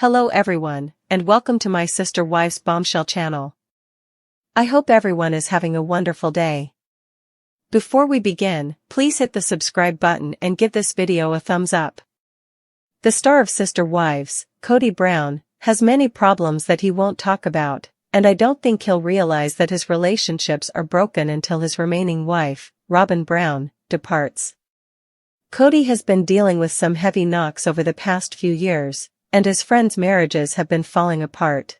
Hello everyone, and welcome to my sister wife's Bombshell channel. I hope everyone is having a wonderful day. Before we begin, please hit the subscribe button and give this video a thumbs up. The star of Sister Wives, Kody Brown, has many problems that he won't talk about, and I don't think he'll realize that his relationships are broken until his remaining wife, Robyn Brown, departs. Kody has been dealing with some heavy knocks over the past few years, and his friends' marriages have been falling apart.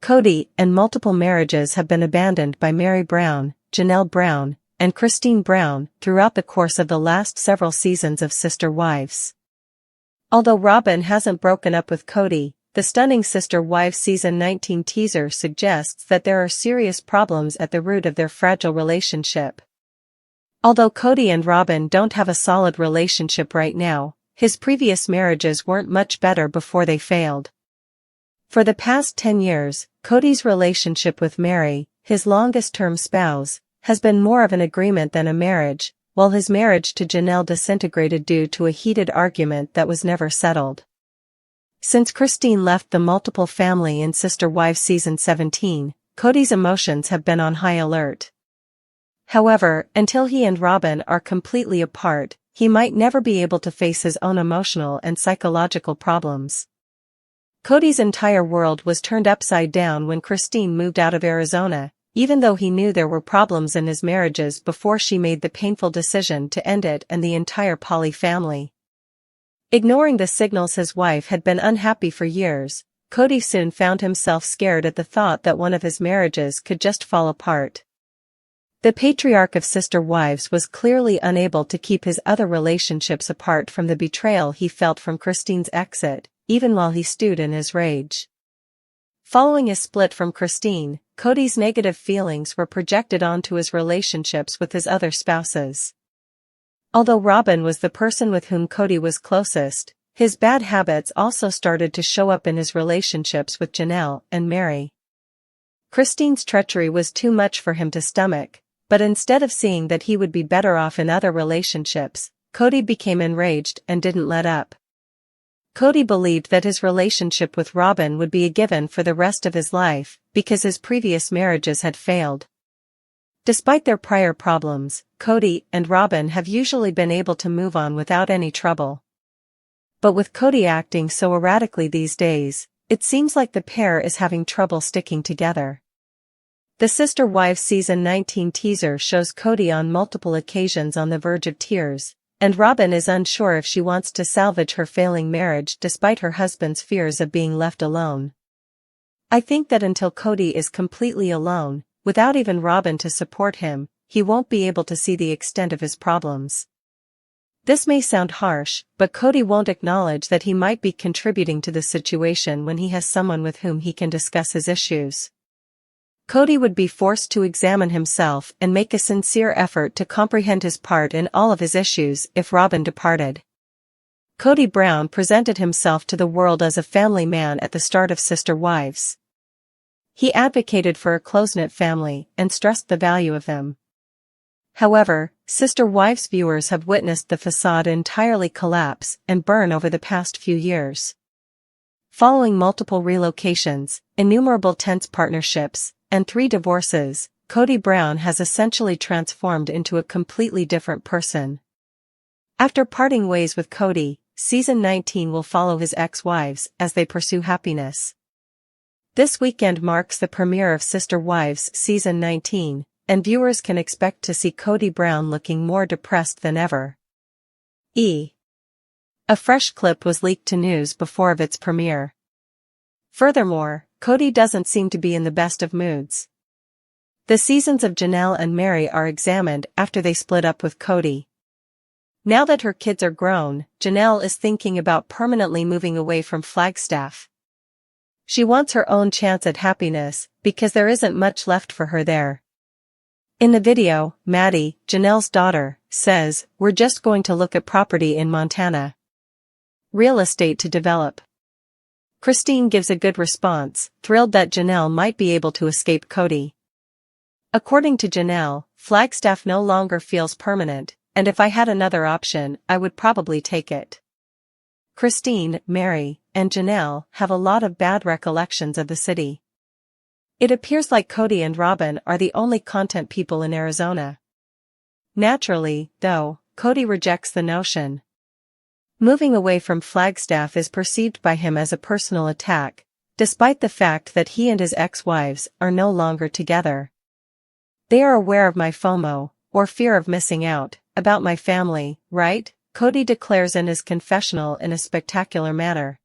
Kody and multiple marriages have been abandoned by Meri Brown, Janelle Brown, and Christine Brown throughout the course of the last several seasons of Sister Wives. Although Robyn hasn't broken up with Kody, the stunning Sister Wives Season 19 teaser suggests that there are serious problems at the root of their fragile relationship. Although Kody and Robyn don't have a solid relationship right now, his previous marriages weren't much better before they failed. For the past 10 years, Kody's relationship with Meri, his longest-term spouse, has been more of an agreement than a marriage, while his marriage to Janelle disintegrated due to a heated argument that was never settled. Since Christine left the multiple family in Sister Wives Season 17, Kody's emotions have been on high alert. However, until he and Robyn are completely apart, he might never be able to face his own emotional and psychological problems. Kody's entire world was turned upside down when Christine moved out of Arizona, even though he knew there were problems in his marriages before she made the painful decision to end it and the entire Poly family. Ignoring the signals his wife had been unhappy for years, Kody soon found himself scared at the thought that one of his marriages could just fall apart. The patriarch of Sister Wives was clearly unable to keep his other relationships apart from the betrayal he felt from Christine's exit, even while he stewed in his rage. Following his split from Christine, Kody's negative feelings were projected onto his relationships with his other spouses. Although Robyn was the person with whom Kody was closest, his bad habits also started to show up in his relationships with Janelle and Meri. Christine's treachery was too much for him to stomach. But instead of seeing that he would be better off in other relationships, Kody became enraged and didn't let up. Kody believed that his relationship with Robyn would be a given for the rest of his life, because his previous marriages had failed. Despite their prior problems, Kody and Robyn have usually been able to move on without any trouble. But with Kody acting so erratically these days, it seems like the pair is having trouble sticking together. The Sister Wives Season 19 teaser shows Kody on multiple occasions on the verge of tears, and Robyn is unsure if she wants to salvage her failing marriage despite her husband's fears of being left alone. I think that until Kody is completely alone, without even Robyn to support him, he won't be able to see the extent of his problems. This may sound harsh, but Kody won't acknowledge that he might be contributing to the situation when he has someone with whom he can discuss his issues. Kody would be forced to examine himself and make a sincere effort to comprehend his part in all of his issues if Robyn departed. Kody Brown presented himself to the world as a family man at the start of Sister Wives. He advocated for a close-knit family and stressed the value of them. However, Sister Wives viewers have witnessed the facade entirely collapse and burn over the past few years. Following multiple relocations, innumerable tense partnerships, and 3 divorces, Kody Brown has essentially transformed into a completely different person. After parting ways with Kody, Season 19 will follow his ex-wives as they pursue happiness. This weekend marks the premiere of Sister Wives Season 19, and viewers can expect to see Kody Brown looking more depressed than ever. A fresh clip was leaked to news before of its premiere. Furthermore, Kody doesn't seem to be in the best of moods. The seasons of Janelle and Meri are examined after they split up with Kody. Now that her kids are grown, Janelle is thinking about permanently moving away from Flagstaff. She wants her own chance at happiness, because there isn't much left for her there. In the video, Maddie, Janelle's daughter, says, "We're just going to look at property in Montana. Real estate to develop." Christine gives a good response, thrilled that Janelle might be able to escape Kody. According to Janelle, Flagstaff no longer feels permanent, and if I had another option, I would probably take it. Christine, Meri, and Janelle have a lot of bad recollections of the city. It appears like Kody and Robyn are the only content people in Arizona. Naturally, though, Kody rejects the notion. Moving away from Flagstaff is perceived by him as a personal attack, despite the fact that he and his ex-wives are no longer together. They are aware of my FOMO, or fear of missing out, about my family, right? Kody declares in his confessional in a spectacular manner.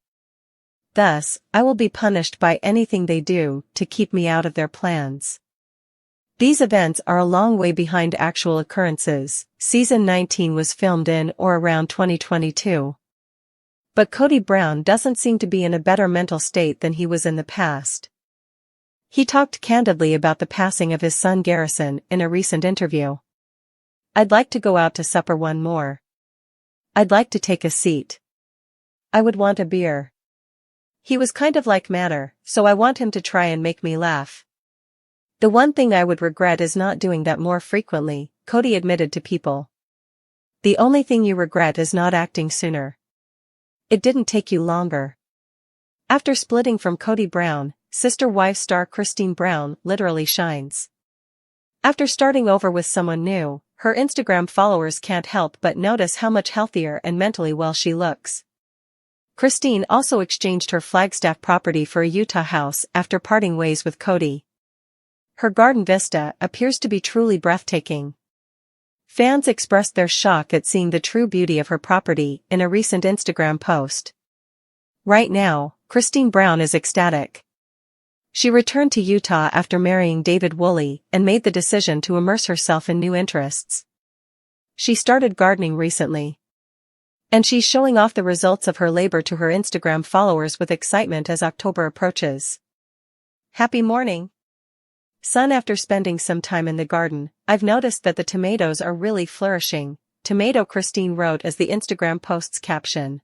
Thus, I will be punished by anything they do to keep me out of their plans. These events are a long way behind actual occurrences. Season 19 was filmed in or around 2022. But Kody Brown doesn't seem to be in a better mental state than he was in the past. He talked candidly about the passing of his son Garrison in a recent interview. "I'd like to go out to supper one more. I'd like to take a seat. I would want a beer. He was kind of like manner, so I want him to try and make me laugh. The one thing I would regret is not doing that more frequently," Kody admitted to People. "The only thing you regret is not acting sooner. It didn't take you longer." After splitting from Kody Brown, sister-wife star Christine Brown literally shines. After starting over with someone new, her Instagram followers can't help but notice how much healthier and mentally well she looks. Christine also exchanged her Flagstaff property for a Utah house after parting ways with Kody. Her garden vista appears to be truly breathtaking. Fans expressed their shock at seeing the true beauty of her property in a recent Instagram post. Right now, Christine Brown is ecstatic. She returned to Utah after marrying David Woolley and made the decision to immerse herself in new interests. She started gardening recently. And she's showing off the results of her labor to her Instagram followers with excitement as October approaches. "Happy morning, son. After spending some time in the garden, I've noticed that the tomatoes are really flourishing," Tomato Christine wrote as the Instagram post's caption.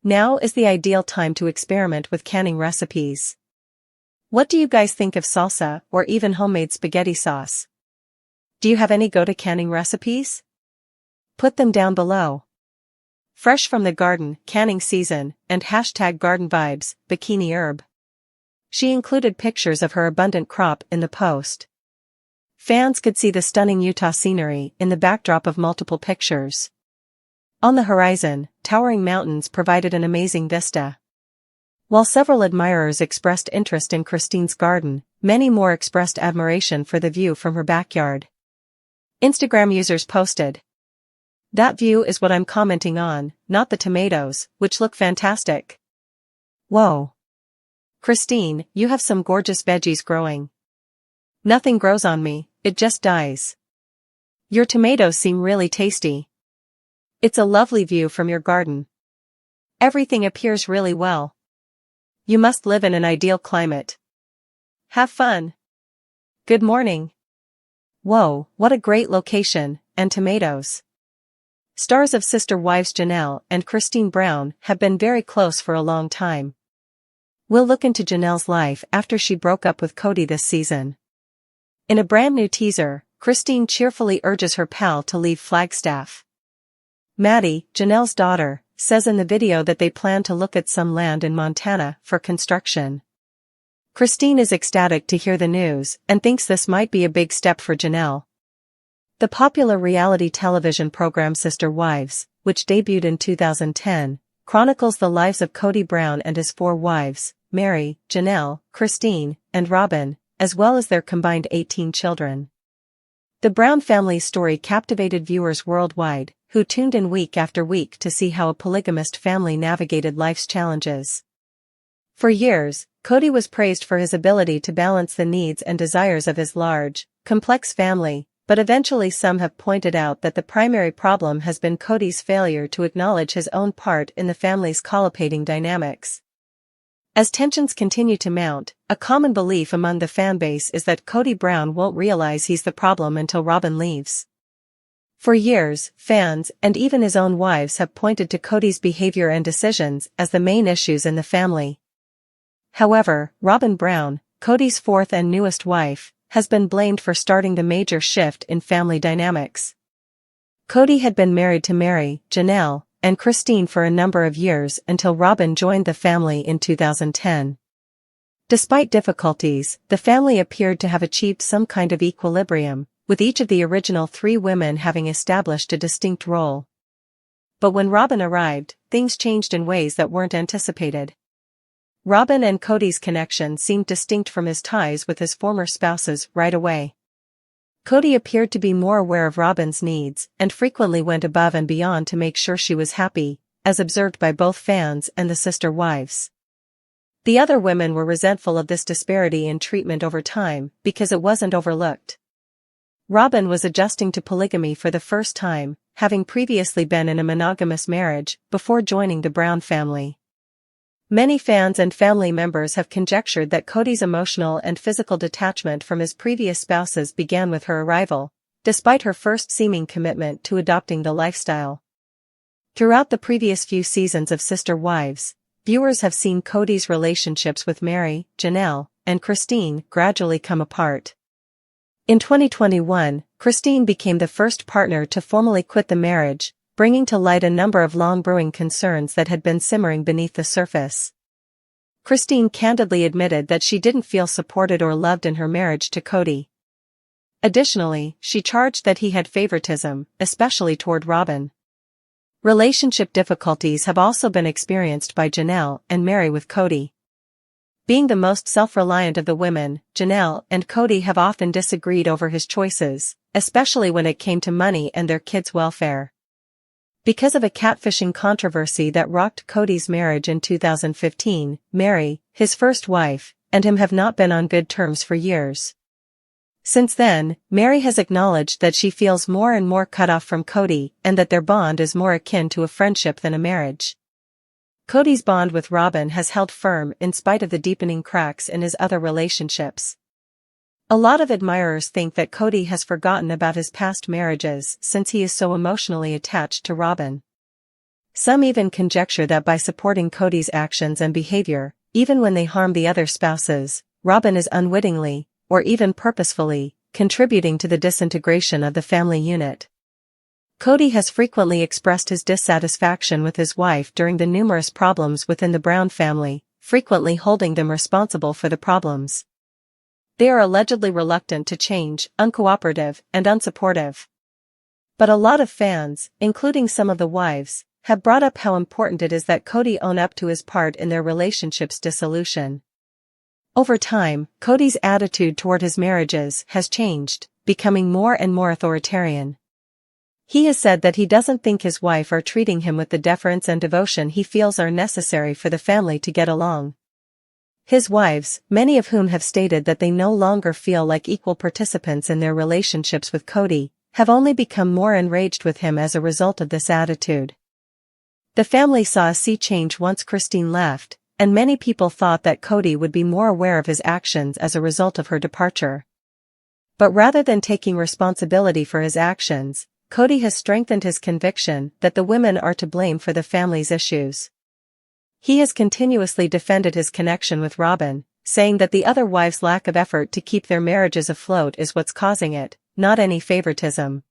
"Now is the ideal time to experiment with canning recipes. What do you guys think of salsa or even homemade spaghetti sauce? Do you have any go-to canning recipes? Put them down below. Fresh from the garden, canning season, and #garden vibes, bikini herb." She included pictures of her abundant crop in the post. Fans could see the stunning Utah scenery in the backdrop of multiple pictures. On the horizon, towering mountains provided an amazing vista. While several admirers expressed interest in Christine's garden, many more expressed admiration for the view from her backyard. Instagram users posted, "That view is what I'm commenting on, not the tomatoes, which look fantastic. Whoa. Christine, you have some gorgeous veggies growing. Nothing grows on me, it just dies. Your tomatoes seem really tasty. It's a lovely view from your garden. Everything appears really well. You must live in an ideal climate. Have fun. Good morning. Whoa, what a great location, and tomatoes." Stars of sister wives Janelle and Christine Brown have been very close for a long time. We'll look into Janelle's life after she broke up with Kody this season. In a brand new teaser, Christine cheerfully urges her pal to leave Flagstaff. Maddie, Janelle's daughter, says in the video that they plan to look at some land in Montana for construction. Christine is ecstatic to hear the news and thinks this might be a big step for Janelle. The popular reality television program Sister Wives, which debuted in 2010, chronicles the lives of Kody Brown and his 4 wives, Meri, Janelle, Christine, and Robyn, as well as their combined 18 children. The Brown family's story captivated viewers worldwide, who tuned in week after week to see how a polygamist family navigated life's challenges. For years, Kody was praised for his ability to balance the needs and desires of his large, complex family, but eventually some have pointed out that the primary problem has been Kody's failure to acknowledge his own part in the family's collaborating dynamics. As tensions continue to mount, a common belief among the fanbase is that Kody Brown won't realize he's the problem until Robyn leaves. For years, fans and even his own wives have pointed to Kody's behavior and decisions as the main issues in the family. However, Robyn Brown, Kody's 4th and newest wife, has been blamed for starting the major shift in family dynamics. Kody had been married to Meri, Janelle, and Christine for a number of years until Robyn joined the family in 2010. Despite difficulties, the family appeared to have achieved some kind of equilibrium, with each of the original 3 women having established a distinct role. But when Robyn arrived, things changed in ways that weren't anticipated. Robyn and Kody's connection seemed distinct from his ties with his former spouses right away. Kody appeared to be more aware of Robyn's needs and frequently went above and beyond to make sure she was happy, as observed by both fans and the sister wives. The other women were resentful of this disparity in treatment over time because it wasn't overlooked. Robyn was adjusting to polygamy for the first time, having previously been in a monogamous marriage before joining the Brown family. Many fans and family members have conjectured that Kody's emotional and physical detachment from his previous spouses began with her arrival, despite her first seeming commitment to adopting the lifestyle. Throughout the previous few seasons of Sister Wives, viewers have seen Kody's relationships with Meri, Janelle, and Christine gradually come apart. In 2021, Christine became the first partner to formally quit the marriage, bringing to light a number of long-brewing concerns that had been simmering beneath the surface. Christine candidly admitted that she didn't feel supported or loved in her marriage to Kody. Additionally, she charged that he had favoritism, especially toward Robyn. Relationship difficulties have also been experienced by Janelle and Meri with Kody. Being the most self-reliant of the women, Janelle and Kody have often disagreed over his choices, especially when it came to money and their kids' welfare. Because of a catfishing controversy that rocked Kody's marriage in 2015, Meri, his first wife, and him have not been on good terms for years. Since then, Meri has acknowledged that she feels more and more cut off from Kody and that their bond is more akin to a friendship than a marriage. Kody's bond with Robyn has held firm in spite of the deepening cracks in his other relationships. A lot of admirers think that Kody has forgotten about his past marriages since he is so emotionally attached to Robyn. Some even conjecture that by supporting Kody's actions and behavior, even when they harm the other spouses, Robyn is unwittingly, or even purposefully, contributing to the disintegration of the family unit. Kody has frequently expressed his dissatisfaction with his wife during the numerous problems within the Brown family, frequently holding them responsible for the problems. They are allegedly reluctant to change, uncooperative, and unsupportive. But a lot of fans, including some of the wives, have brought up how important it is that Kody own up to his part in their relationship's dissolution. Over time, Kody's attitude toward his marriages has changed, becoming more and more authoritarian. He has said that he doesn't think his wife are treating him with the deference and devotion he feels are necessary for the family to get along. His wives, many of whom have stated that they no longer feel like equal participants in their relationships with Kody, have only become more enraged with him as a result of this attitude. The family saw a sea change once Christine left, and many people thought that Kody would be more aware of his actions as a result of her departure. But rather than taking responsibility for his actions, Kody has strengthened his conviction that the women are to blame for the family's issues. He has continuously defended his connection with Robyn, saying that the other wives' lack of effort to keep their marriages afloat is what's causing it, not any favoritism.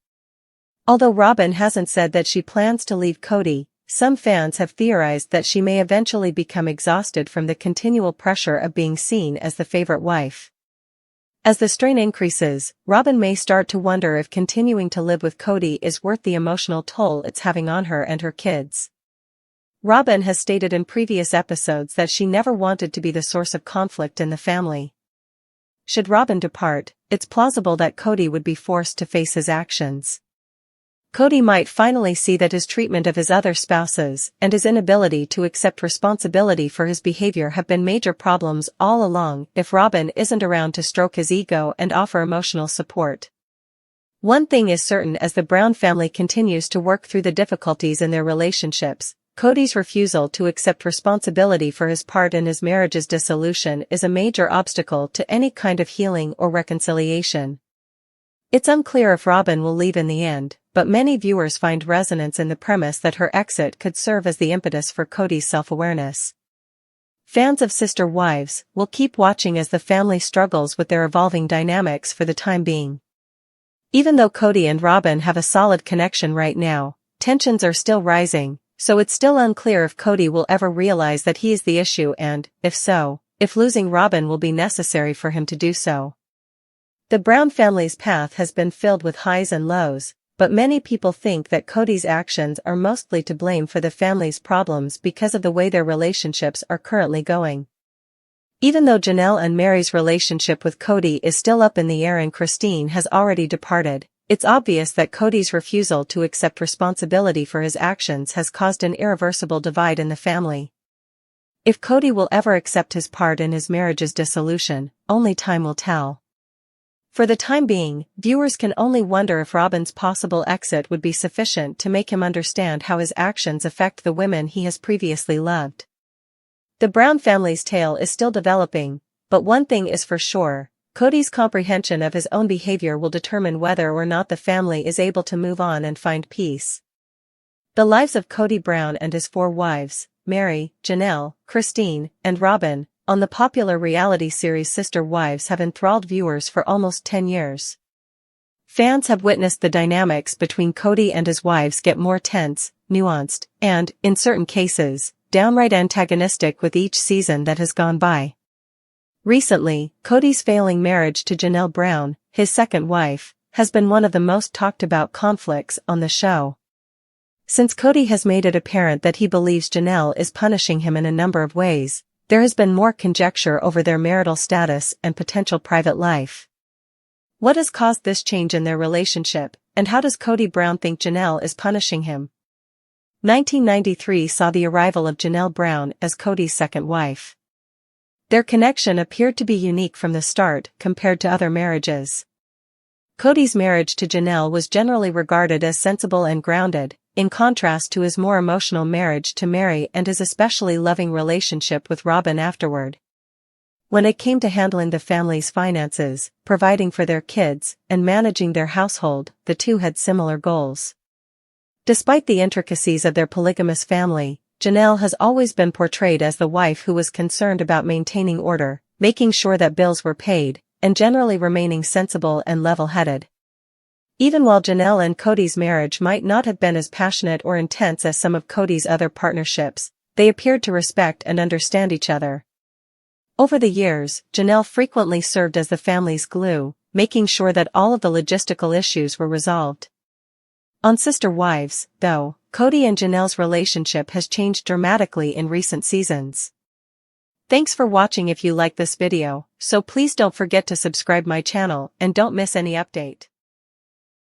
Although Robyn hasn't said that she plans to leave Kody, some fans have theorized that she may eventually become exhausted from the continual pressure of being seen as the favorite wife. As the strain increases, Robyn may start to wonder if continuing to live with Kody is worth the emotional toll it's having on her and her kids. Robyn has stated in previous episodes that she never wanted to be the source of conflict in the family. Should Robyn depart, it's plausible that Kody would be forced to face his actions. Kody might finally see that his treatment of his other spouses and his inability to accept responsibility for his behavior have been major problems all along if Robyn isn't around to stroke his ego and offer emotional support. One thing is certain: as the Brown family continues to work through the difficulties in their relationships, Kody's refusal to accept responsibility for his part in his marriage's dissolution is a major obstacle to any kind of healing or reconciliation. It's unclear if Robyn will leave in the end, but many viewers find resonance in the premise that her exit could serve as the impetus for Kody's self-awareness. Fans of Sister Wives will keep watching as the family struggles with their evolving dynamics for the time being. Even though Kody and Robyn have a solid connection right now, tensions are still rising, so it's still unclear if Kody will ever realize that he is the issue and, if so, if losing Robyn will be necessary for him to do so. The Brown family's path has been filled with highs and lows, but many people think that Kody's actions are mostly to blame for the family's problems because of the way their relationships are currently going. Even though Janelle and Meri's relationship with Kody is still up in the air and Christine has already departed, it's obvious that Kody's refusal to accept responsibility for his actions has caused an irreversible divide in the family. If Kody will ever accept his part in his marriage's dissolution, only time will tell. For the time being, viewers can only wonder if Robyn's possible exit would be sufficient to make him understand how his actions affect the women he has previously loved. The Brown family's tale is still developing, but one thing is for sure: Kody's comprehension of his own behavior will determine whether or not the family is able to move on and find peace. The lives of Kody Brown and his 4 wives, Meri, Janelle, Christine, and Robyn, on the popular reality series Sister Wives have enthralled viewers for almost 10 years. Fans have witnessed the dynamics between Kody and his wives get more tense, nuanced, and, in certain cases, downright antagonistic with each season that has gone by. Recently, Kody's failing marriage to Janelle Brown, his second wife, has been one of the most talked about conflicts on the show. Since Kody has made it apparent that he believes Janelle is punishing him in a number of ways, there has been more conjecture over their marital status and potential private life. What has caused this change in their relationship, and how does Kody Brown think Janelle is punishing him? 1993 saw the arrival of Janelle Brown as Kody's second wife. Their connection appeared to be unique from the start compared to other marriages. Kody's marriage to Janelle was generally regarded as sensible and grounded, in contrast to his more emotional marriage to Meri and his especially loving relationship with Robyn afterward. When it came to handling the family's finances, providing for their kids, and managing their household, the two had similar goals. Despite the intricacies of their polygamous family, Janelle has always been portrayed as the wife who was concerned about maintaining order, making sure that bills were paid, and generally remaining sensible and level-headed. Even while Janelle and Kody's marriage might not have been as passionate or intense as some of Kody's other partnerships, they appeared to respect and understand each other. Over the years, Janelle frequently served as the family's glue, making sure that all of the logistical issues were resolved. On Sister Wives, though, Kody and Janelle's relationship has changed dramatically in recent seasons. Thanks for watching. If you like this video, so please don't forget to subscribe my channel and don't miss any update.